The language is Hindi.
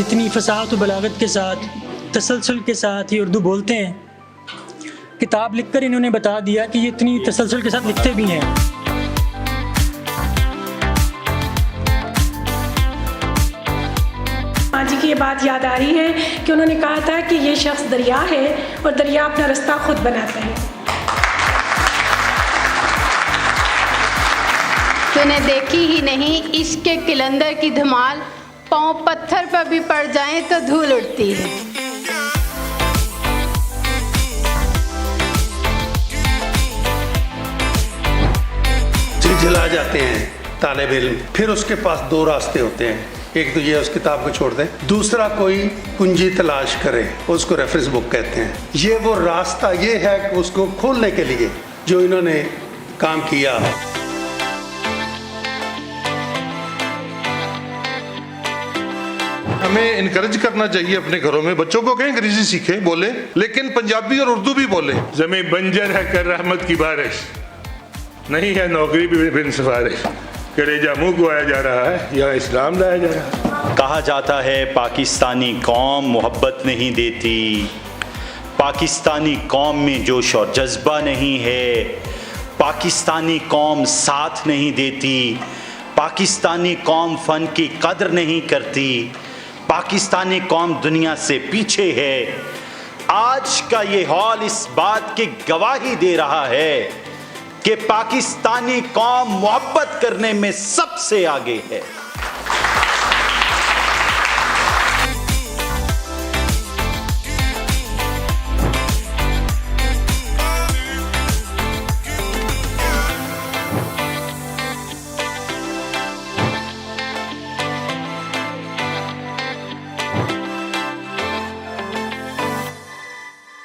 इतनी फसाहत और बलागत के साथ, तसलसल के साथ ये उर्दू बोलते हैं। किताब लिखकर इन्होंने बता दिया कि ये इतनी तसलसल के साथ लिखते भी हैं। माँ जी की ये बात याद आ रही है कि उन्होंने कहा था कि ये शख्स दरिया है और दरिया अपना रास्ता खुद बनाता है। तूने देखी ही नहीं इश्क के किलंदर की धमाल, पाँव पत्थर पर भी पड़ जाएं तो धूल उड़ती है। झिलझिला जाते हैं तालिब इल्म, फिर उसके पास दो रास्ते होते हैं। एक तो ये उस किताब को छोड़ दें, दूसरा कोई कुंजी तलाश करे, उसको रेफरेंस बुक कहते हैं। ये वो रास्ता ये है कि उसको खोलने के लिए जो इन्होंने काम किया। हमें इनकरेज करना चाहिए अपने घरों में, बच्चों को कहें अंग्रेजी सीखे, बोले, लेकिन पंजाबी और उर्दू भी बोले। ज़मीन बंजर है कर रहमत की बारिश, नहीं है नौकरी भी बिन सिफारिश। कलेजा मुँह गुआया जा रहा है या इस्लाम लाया जा रहा है। कहा जाता है पाकिस्तानी कौम मोहब्बत नहीं देती, पाकिस्तानी कौम में जोश और जज्बा नहीं है, पाकिस्तानी कौम साथ नहीं देती, पाकिस्तानी कौम फ़न की कदर नहीं करती, पाकिस्तानी कौम दुनिया से पीछे है। आज का ये हॉल इस बात की गवाही दे रहा है कि पाकिस्तानी कौम मोहब्बत करने में सबसे आगे है।